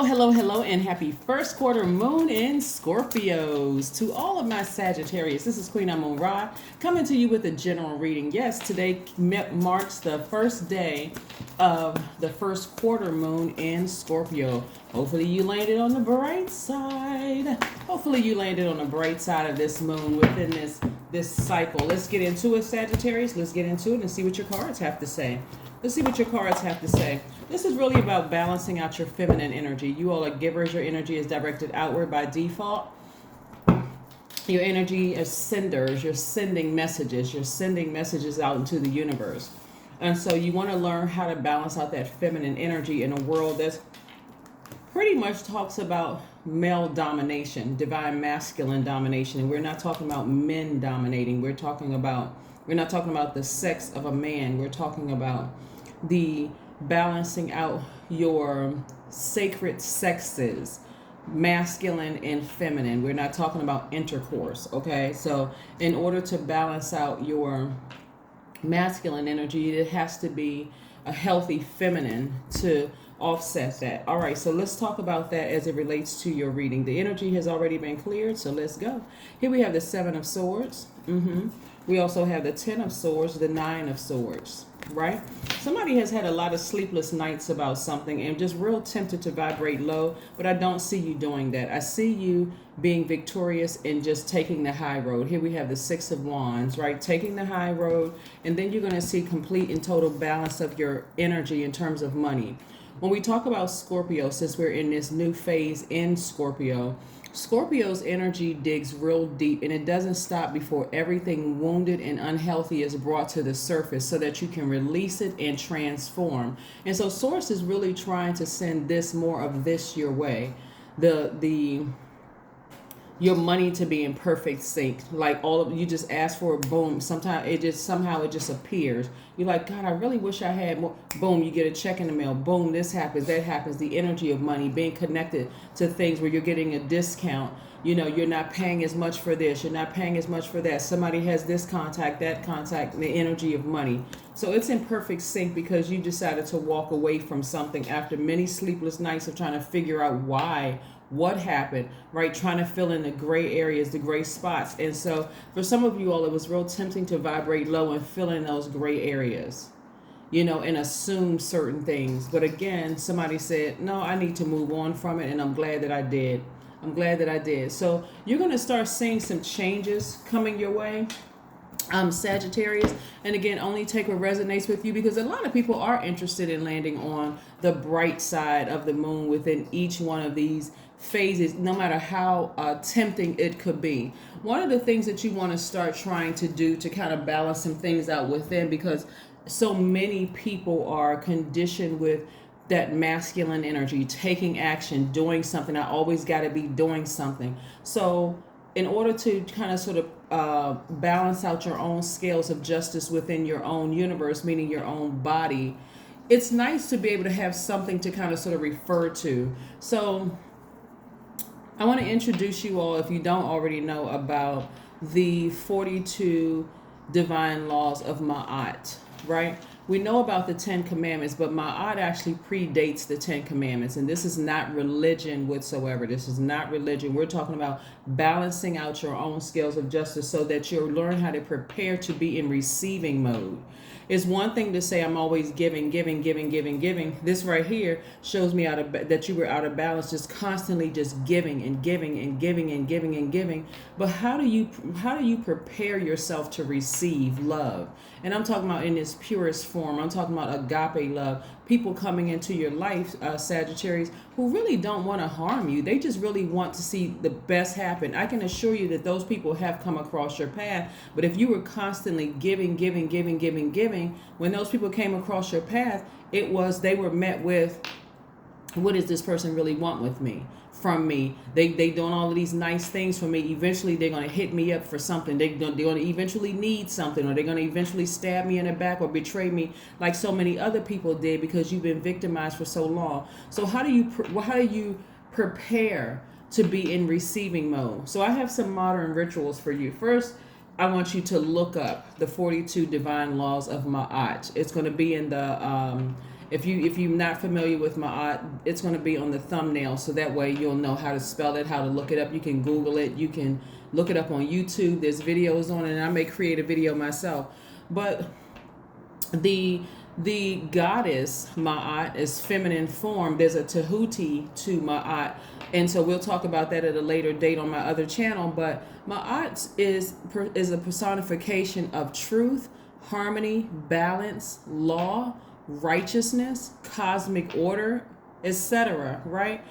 Hello, and happy first quarter moon in Scorpios. To all of my Sagittarius, this is Queen Amun Ra coming to you with a general reading. Yes, today marks the first day of the first quarter moon in Scorpio. Hopefully you landed on the bright side. Hopefully you landed on the bright side of this moon within this cycle. Let's get into it, Sagittarius. Let's get into it and see what your cards have to say. Let's see what your cards have to say. This is really about balancing out your feminine energy. You all are givers. Your energy is directed outward by default. Your energy is senders. You're sending messages. You're sending messages out into the universe. And so you want to learn how to balance out that feminine energy in a world that's pretty much talks about male domination, divine masculine domination. And we're not talking about men dominating. We're not talking about the sex of a man. We're talking about the balancing out your sacred sexes, masculine and feminine. We're not talking about intercourse, okay? So in order to balance out your masculine energy, it has to be a healthy feminine to offset that. All right, so let's talk about that as it relates to your reading. The energy has already been cleared, so let's go. Here we have the Seven of Swords. We also have the Ten of Swords, the Nine of Swords, right? Somebody has had a lot of sleepless nights about something and just real tempted to vibrate low, but I don't see you doing that. I see you being victorious and just taking the high road. Here we have the Six of Wands, right? Taking the high road, and then you're going to see complete and total balance of your energy in terms of money. When we talk about Scorpio, since we're in this new phase in Scorpio, Scorpio's energy digs real deep, and it doesn't stop before everything wounded and unhealthy is brought to the surface so that you can release it and transform. And so Source is really trying to send more of this your way. Your money to be in perfect sync. Like all of you just ask for a boom. Sometimes it just appears. You're like, God, I really wish I had more. Boom, you get a check in the mail. Boom, this happens, that happens. The energy of money, being connected to things where you're getting a discount. You know, you're not paying as much for this. You're not paying as much for that. Somebody has this contact, that contact, the energy of money. So it's in perfect sync because you decided to walk away from something after many sleepless nights of trying to figure out why. What happened, right? Trying to fill in the gray areas, the gray spots. And so for some of you all, it was real tempting to vibrate low and fill in those gray areas, you know, and assume certain things. But again, somebody said, no, I need to move on from it. And I'm glad that I did. So you're going to start seeing some changes coming your way. Sagittarius, and again, only take what resonates with you, because a lot of people are interested in landing on the bright side of the moon within each one of these phases, no matter how tempting it could be. One of the things that you want to start trying to do to kind of balance some things out within, because so many people are conditioned with that masculine energy, taking action, doing something. I always got to be doing something. So in order to kind of sort of balance out your own scales of justice within your own universe, meaning your own body, it's nice to be able to have something to kind of sort of refer to. So I want to introduce you all, if you don't already know, about the 42 divine laws of Ma'at, right? We know about the 10 commandments, but Ma'at actually predates the 10 commandments. And this is not religion whatsoever. This is not religion. We're talking about balancing out your own scales of justice so that you'll learn how to prepare to be in receiving mode. It's one thing to say, I'm always giving. This right here shows me that you were out of balance, just constantly just giving and giving. But how do you prepare yourself to receive love? And I'm talking about in its purest form. I'm talking about agape love. People coming into your life, Sagittarius, who really don't want to harm you. They just really want to see the best happen. I can assure you that those people have come across your path. But if you were constantly giving, when those people came across your path, they were met with, what does this person really want from me? They doing all of these nice things for me. Eventually they're going to hit me up for something. They're going to eventually need something, or they're going to eventually stab me in the back or betray me like so many other people did, because you've been victimized for so long. So how do you prepare to be in receiving mode? So I have some modern rituals for you. First, I want you to look up the 42 divine laws of Ma'at. It's going to be in the If you're not familiar with Ma'at, it's going to be on the thumbnail, so that way you'll know how to spell it, how to look it up. You can Google it. You can look it up on YouTube. There's videos on it, and I may create a video myself. But the goddess Ma'at is feminine form. There's a Tahuti to Ma'at, and so we'll talk about that at a later date on my other channel. But Ma'at is a personification of truth, harmony, balance, law, righteousness, cosmic order, etc. Right?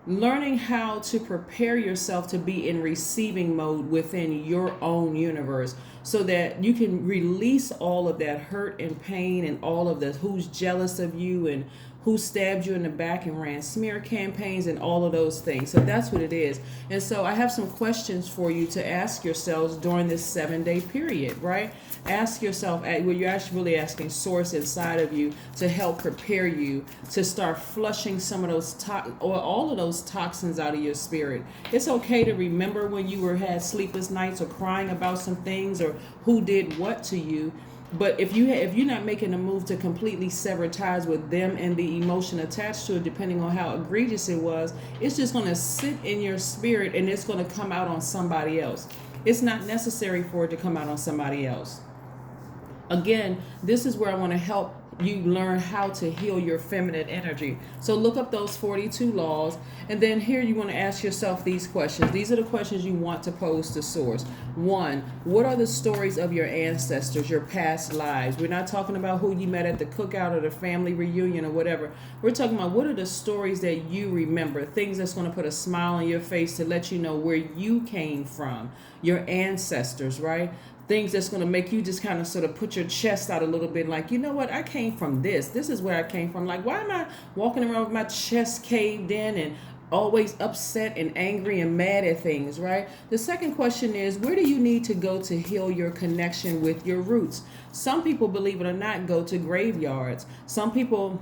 Learning how to prepare yourself to be in receiving mode within your own universe, so that you can release all of that hurt and pain and all of the who's jealous of you and who stabbed you in the back and ran smear campaigns and all of those things. So that's what it is. And so I have some questions for you to ask yourselves during this 7-day period, right? Ask yourself, well, you're actually really asking source inside of you to help prepare you to start flushing some of those or all of those toxins out of your spirit. It's okay to remember when you had sleepless nights or crying about some things or who did what to you. But if you're not making a move to completely sever ties with them and the emotion attached to it, depending on how egregious it was, it's just going to sit in your spirit and it's going to come out on somebody else. It's not necessary for it to come out on somebody else. Again, this is where I want to help you learn how to heal your feminine energy. So look up those 42 laws, and then here you want to ask yourself these questions. These are the questions you want to pose to source. 1, what are the stories of your ancestors, your past lives? We're not talking about who you met at the cookout or the family reunion or whatever. We're talking about what are the stories that you remember, things that's going to put a smile on your face to let you know where you came from, your ancestors, right? Things that's going to make you just kind of sort of put your chest out a little bit, like, you know what, I came from this. This is where I came from. Like, why am I walking around with my chest caved in and always upset and angry and mad at things, right? The second question is, where do you need to go to heal your connection with your roots? Some people, believe it or not, go to graveyards. Some people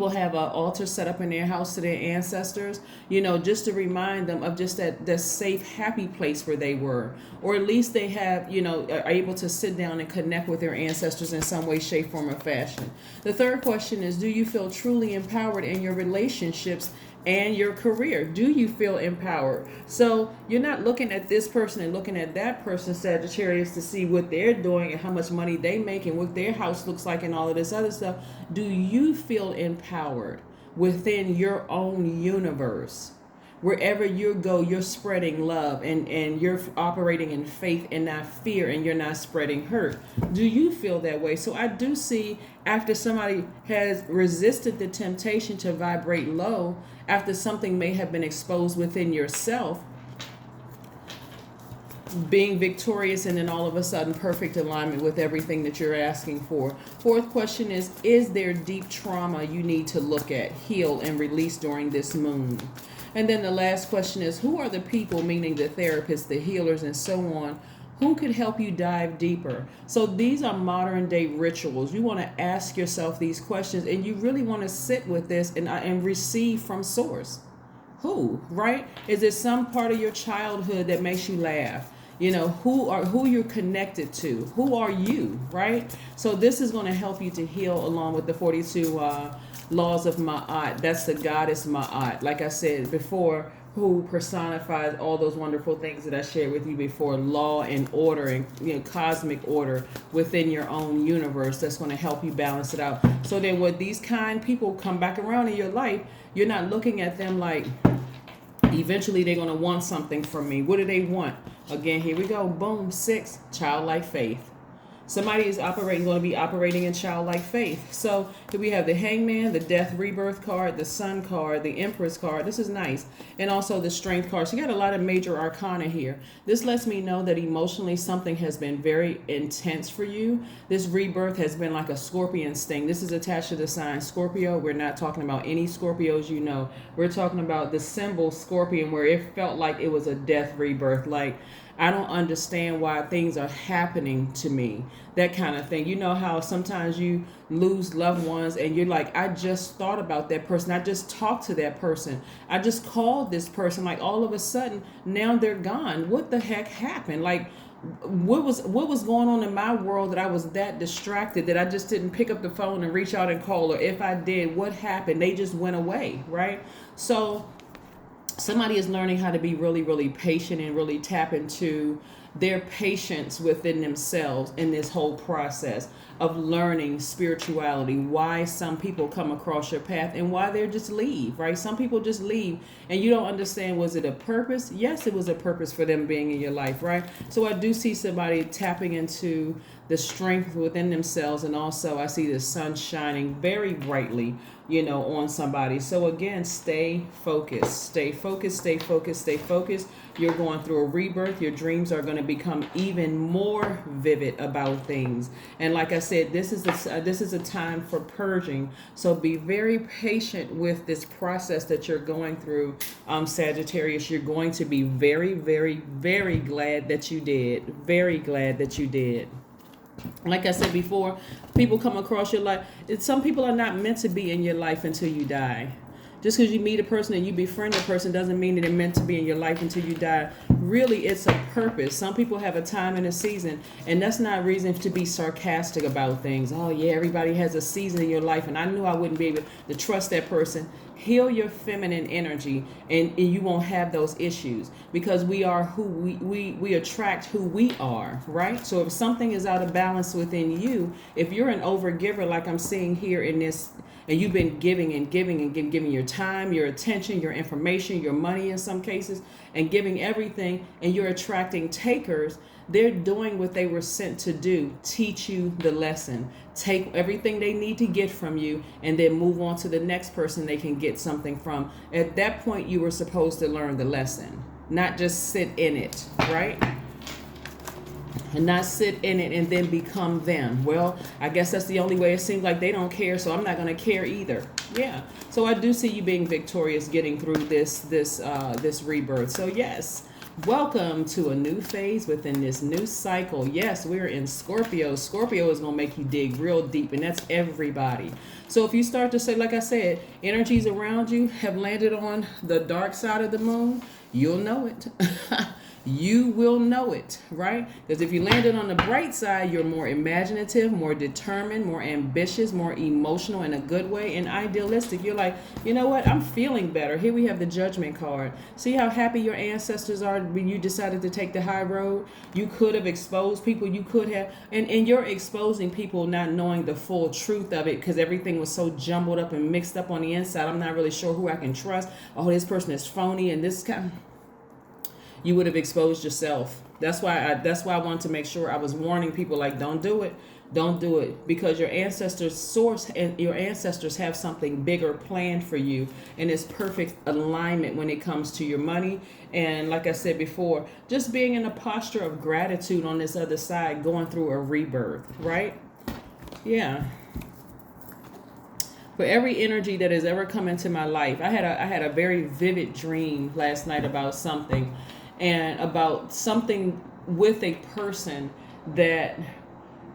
have an altar set up in their house to their ancestors, just to remind them of just that safe, happy place where they were. Or at least they have, are able to sit down and connect with their ancestors in some way, shape, form, or fashion. The third question is, do you feel truly empowered in your relationships and your career? Do you feel empowered? So you're not looking at this person and looking at that person, Sagittarius, to see what they're doing and how much money they make and what their house looks like and all of this other stuff. Do you feel empowered within your own universe? Wherever you go, you're spreading love and you're operating in faith and not fear, and you're not spreading hurt. Do you feel that way? So I do see, after somebody has resisted the temptation to vibrate low, after something may have been exposed within yourself, being victorious and then all of a sudden perfect alignment with everything that you're asking for. Fourth question is there deep trauma you need to look at, heal, and release during this moon? And then the last question is, who are the people, meaning the therapists, the healers, and so on, who could help you dive deeper? So these are modern day rituals. You want to ask yourself these questions, and you really want to sit with this and receive from source. Who, right? Is it some part of your childhood that makes you laugh? Who you're connected to. Who are you, right? So this is going to help you to heal along with the 42 laws of Ma'at. That's the goddess Ma'at, like I said before, who personifies all those wonderful things that I shared with you before, law and order and cosmic order within your own universe. That's going to help you balance it out. So then when these kind people come back around in your life, you're not looking at them like, eventually they're going to want something from me. What do they want? Again, here we go. Boom. 6, childlike faith. Somebody is going to be operating in childlike faith. So here we have the Hangman, the Death Rebirth card, the Sun card, the Empress card. This is nice. And also the Strength card. So you got a lot of major arcana here. This lets me know that emotionally something has been very intense for you. This rebirth has been like a scorpion sting. This is attached to the sign Scorpio. We're not talking about any Scorpios. We're talking about the symbol scorpion, where it felt like it was a death rebirth. Like, I don't understand why things are happening to me. That kind of thing. You know how sometimes you lose loved ones and you're like, I just thought about that person. I just talked to that person. I just called this person. Like all of a sudden, now they're gone. What the heck happened? Like, what was going on in my world that I was that distracted that I just didn't pick up the phone and reach out and call, or if I did, what happened? They just went away, right? So somebody is learning how to be really, really patient and really tap into their patience within themselves in this whole process of learning spirituality, why some people come across your path and why they just leave, right? Some people just leave and you don't understand, was it a purpose? Yes, it was a purpose for them being in your life, right? So I do see somebody tapping into the strength within themselves, and also I see the sun shining very brightly, on somebody. So again, stay focused, stay focused, stay focused, stay focused. You're going through a rebirth. Your dreams are going to become even more vivid about things. And like I said, this is a time for purging. So be very patient with this process that you're going through, Sagittarius. You're going to be very, very, very glad that you did. Very glad that you did. Like I said before, people come across your life. Some people are not meant to be in your life until you die. Just because you meet a person and you befriend a person doesn't mean that they're meant to be in your life until you die. Really, it's a purpose. Some people have a time and a season, and that's not reason to be sarcastic about things. Oh yeah, everybody has a season in your life, and I knew I wouldn't be able to trust that person. Heal your feminine energy, and you won't have those issues, because we are who we attract who we are, right? So if something is out of balance within you, if you're an overgiver like I'm seeing here in this, and you've been giving and giving and giving your time, your attention, your information, your money in some cases, and giving everything, and you're attracting takers, they're doing what they were sent to do, teach you the lesson, take everything they need to get from you, and then move on to the next person they can get something from. At that point, you were supposed to learn the lesson, not just sit in it, right? And not sit in it and then become them. Well, I guess that's the only way. It seems like they don't care, so I'm not going to care either. Yeah. So I do see you being victorious, getting through this rebirth. So yes, welcome to a new phase within this new cycle. Yes, we're in Scorpio. Scorpio is going to make you dig real deep, and that's everybody. So if you start to say, like I said, energies around you have landed on the dark side of the moon, you'll know it. You will know it, right? Because if you landed on the bright side, you're more imaginative, more determined, more ambitious, more emotional in a good way, and idealistic. You're like, you know what? I'm feeling better. Here we have the Judgment card. See how happy your ancestors are when you decided to take the high road? You could have exposed people. You could have, and you're exposing people not knowing the full truth of it, because everything was so jumbled up and mixed up on the inside. I'm not really sure who I can trust. Oh, this person is phony, and this kind. You would have exposed yourself. That's why I wanted to make sure I was warning people, like, don't do it. Don't do it, because your ancestors source and your ancestors have something bigger planned for you, and it's perfect alignment when it comes to your money. And like I said before, just being in a posture of gratitude on this other side, going through a rebirth, right? Yeah. For every energy that has ever come into my life, I had a very vivid dream last night about something, and about something with a person that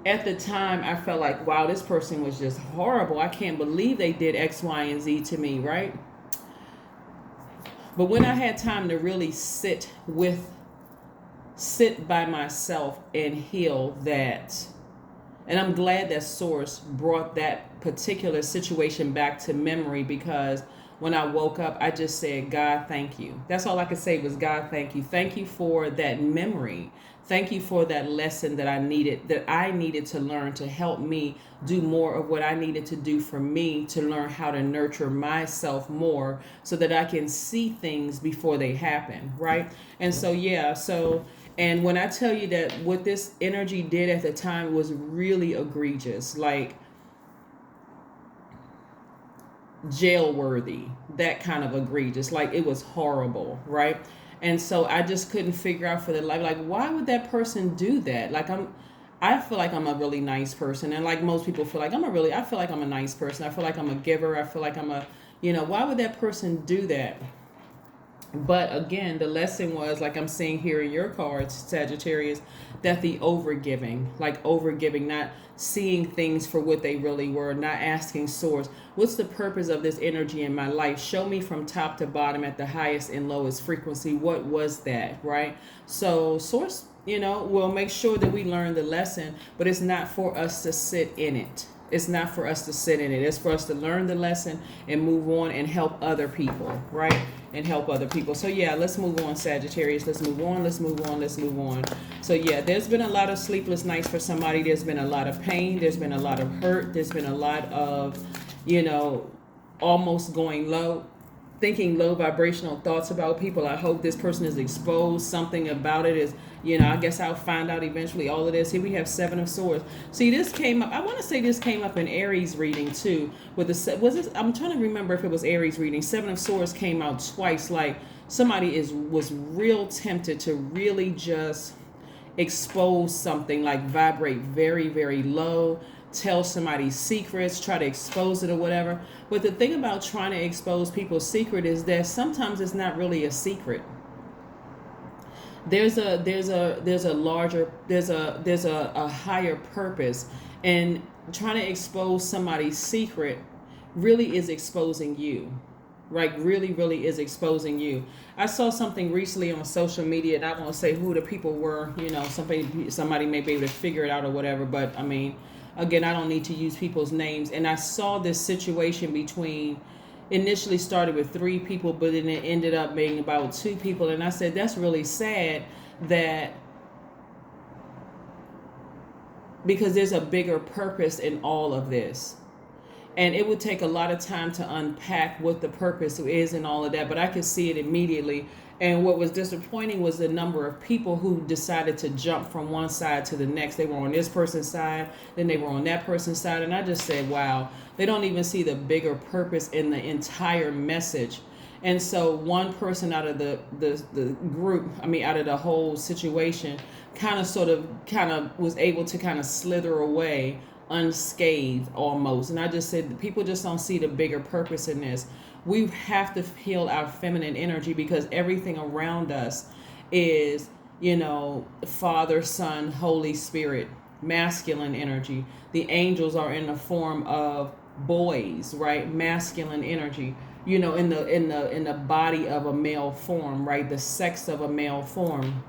at the time I felt like, wow, this person was just horrible. I can't believe they did X, Y, and Z to me, right? But when I had time to really sit by myself and heal that, and I'm glad that Source brought that particular situation back to memory, because when I woke up, I just said, God, thank you. That's all I could say was, God, thank you. Thank you for that memory. Thank you for that lesson that I needed to learn to help me do more of what I needed to do for me, to learn how to nurture myself more so that I can see things before they happen, right? And so, yeah, and when I tell you that what this energy did at the time was really egregious, like jail worthy, that kind of egregious, like it was horrible, right? And so I just couldn't figure out for the life, like, why would that person do that? Like, I feel like I'm a really nice person, and like most people feel like I feel like I'm a nice person. I feel like I'm a giver. I feel like I'm why would that person do that? But again, the lesson was, like I'm seeing here in your cards, Sagittarius, that the overgiving, like overgiving, not seeing things for what they really were, not asking source, what's the purpose of this energy in my life? Show me from top to bottom at the highest and lowest frequency. What was that, right? So source, will make sure that we learn the lesson, but it's not for us to sit in it. It's not for us to sit in it. It's for us to learn the lesson and move on and help other people, right? And help other people. So yeah, let's move on, Sagittarius. Let's move on. Let's move on. Let's move on. So yeah, there's been a lot of sleepless nights for somebody. There's been a lot of pain. There's been a lot of hurt. There's been a lot of, almost going low, thinking low vibrational thoughts about people. I hope this person is exposed. Something about it is, I guess I'll find out eventually all of this. Here we have Seven of Swords. See, this came up. I want to say this came up in Aries reading too. With I'm trying to remember if it was Aries reading. Seven of Swords came out twice. Like somebody was real tempted to really just expose something, like vibrate very, very low, tell somebody's secrets, try to expose it or whatever. But the thing about trying to expose people's secret is that sometimes it's not really a secret. There's a higher purpose, and trying to expose somebody's secret really is exposing you, right? Really is exposing you. I saw something recently on social media, and I won't say who the people were. Somebody may be able to figure it out or whatever, but I mean, again, I don't need to use people's names. And I saw this situation between, initially started with 3 people, but then it ended up being about 2 people. And I said, that's really sad, that because there's a bigger purpose in all of this. And it would take a lot of time to unpack what the purpose is and all of that, but I could see it immediately. And what was disappointing was the number of people who decided to jump from one side to the next. They were on this person's side, then they were on that person's side. And I just said, wow, they don't even see the bigger purpose in the entire message. And so one person out of the group, out of the whole situation, kind of was able to kind of slither away unscathed almost. And I just said, people just don't see the bigger purpose in this. We have to heal our feminine energy, because everything around us is, Father, Son, Holy Spirit, masculine energy. The angels are in the form of boys, right? Masculine energy, in the body of a male form, right? The sex of a male form.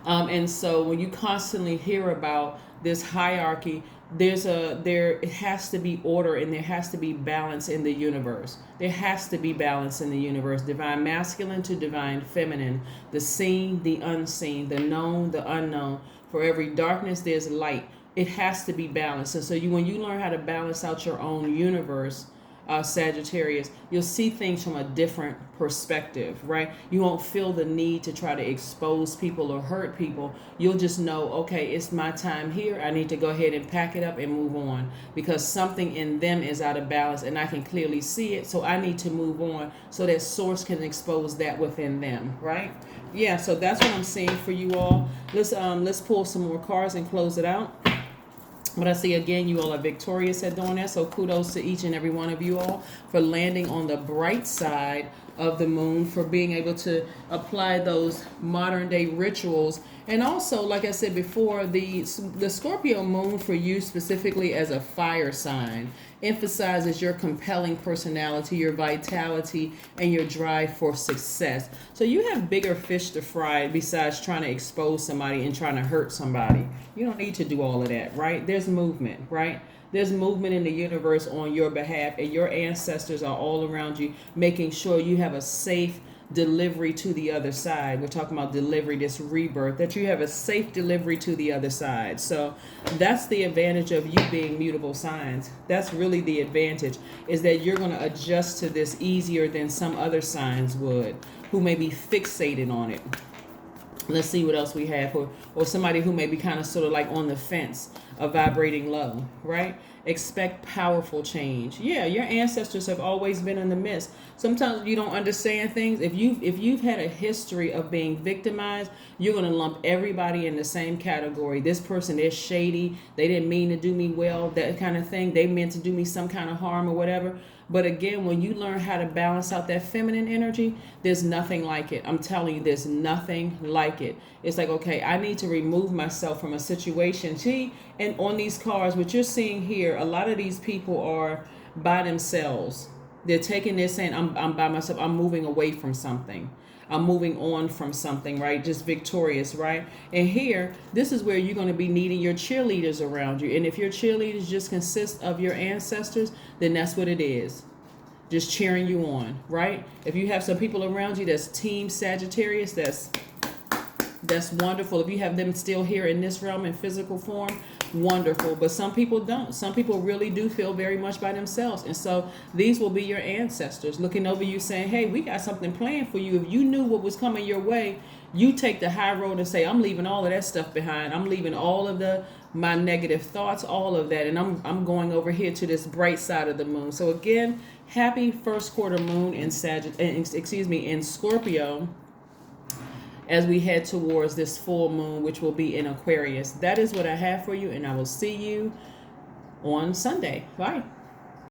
And so when you constantly hear about this hierarchy, it has to be order, and there has to be balance in the universe. There has to be balance in the universe. Divine masculine to divine feminine, the seen, the unseen, the known, the unknown. For every darkness, there's light. It has to be balanced. And so when you learn how to balance out your own universe, Sagittarius, you'll see things from a different perspective, right? You won't feel the need to try to expose people or hurt people. You'll just know, okay, it's my time here. I need to go ahead and pack it up and move on, because something in them is out of balance and I can clearly see it. So I need to move on so that source can expose that within them, right? Yeah, so that's what I'm seeing for you all. Let's pull some more cards and close it out. But I see, again, you all are victorious at doing that. So kudos to each and every one of you all for landing on the bright side of the moon, for being able to apply those modern day rituals. And also, like I said before, the Scorpio moon for you specifically as a fire sign emphasizes your compelling personality, your vitality, and your drive for success. So you have bigger fish to fry besides trying to expose somebody and trying to hurt somebody. You don't need to do all of that, right? There's movement, right? There's movement in the universe on your behalf, and your ancestors are all around you, making sure you have a safe delivery to the other side. We're talking about delivery, this rebirth, that you have a safe delivery to the other side. So that's the advantage of you being mutable signs. That's really the advantage, is that you're going to adjust to this easier than some other signs would, who may be fixated on it. Let's see what else we have. Or somebody who may be kind of sort of like on the fence of vibrating low, right? Expect powerful change. Yeah, your ancestors have always been in the midst. Sometimes you don't understand things. If you've had a history of being victimized, you're going to lump everybody in the same category. This person is shady. They didn't mean to do me well, that kind of thing. They meant to do me some kind of harm or whatever. But again, when you learn how to balance out that feminine energy, there's nothing like it. I'm telling you, there's nothing like it. It's like, okay, I need to remove myself from a situation. See, and on these cards, what you're seeing here, a lot of these people are by themselves. They're taking this saying, I'm by myself. I'm moving away from something. I'm moving on from something, right? Just victorious, right? And here, this is where you're going to be needing your cheerleaders around you. And if your cheerleaders just consist of your ancestors, then that's what it is. Just cheering you on, right? If you have some people around you that's Team Sagittarius, that's wonderful. If you have them still here in this realm in physical form, wonderful. But some people don't. Some people really do feel very much by themselves. And so these will be your ancestors looking over you saying, hey, we got something planned for you. If you knew what was coming your way, you take the high road and say, I'm leaving all of that stuff behind. I'm leaving all of my negative thoughts, all of that. And I'm going over here to this bright side of the moon. So again, happy first quarter moon in in Scorpio, as we head towards this full moon, which will be in Aquarius. That is what I have for you, and I will see you on Sunday. Bye.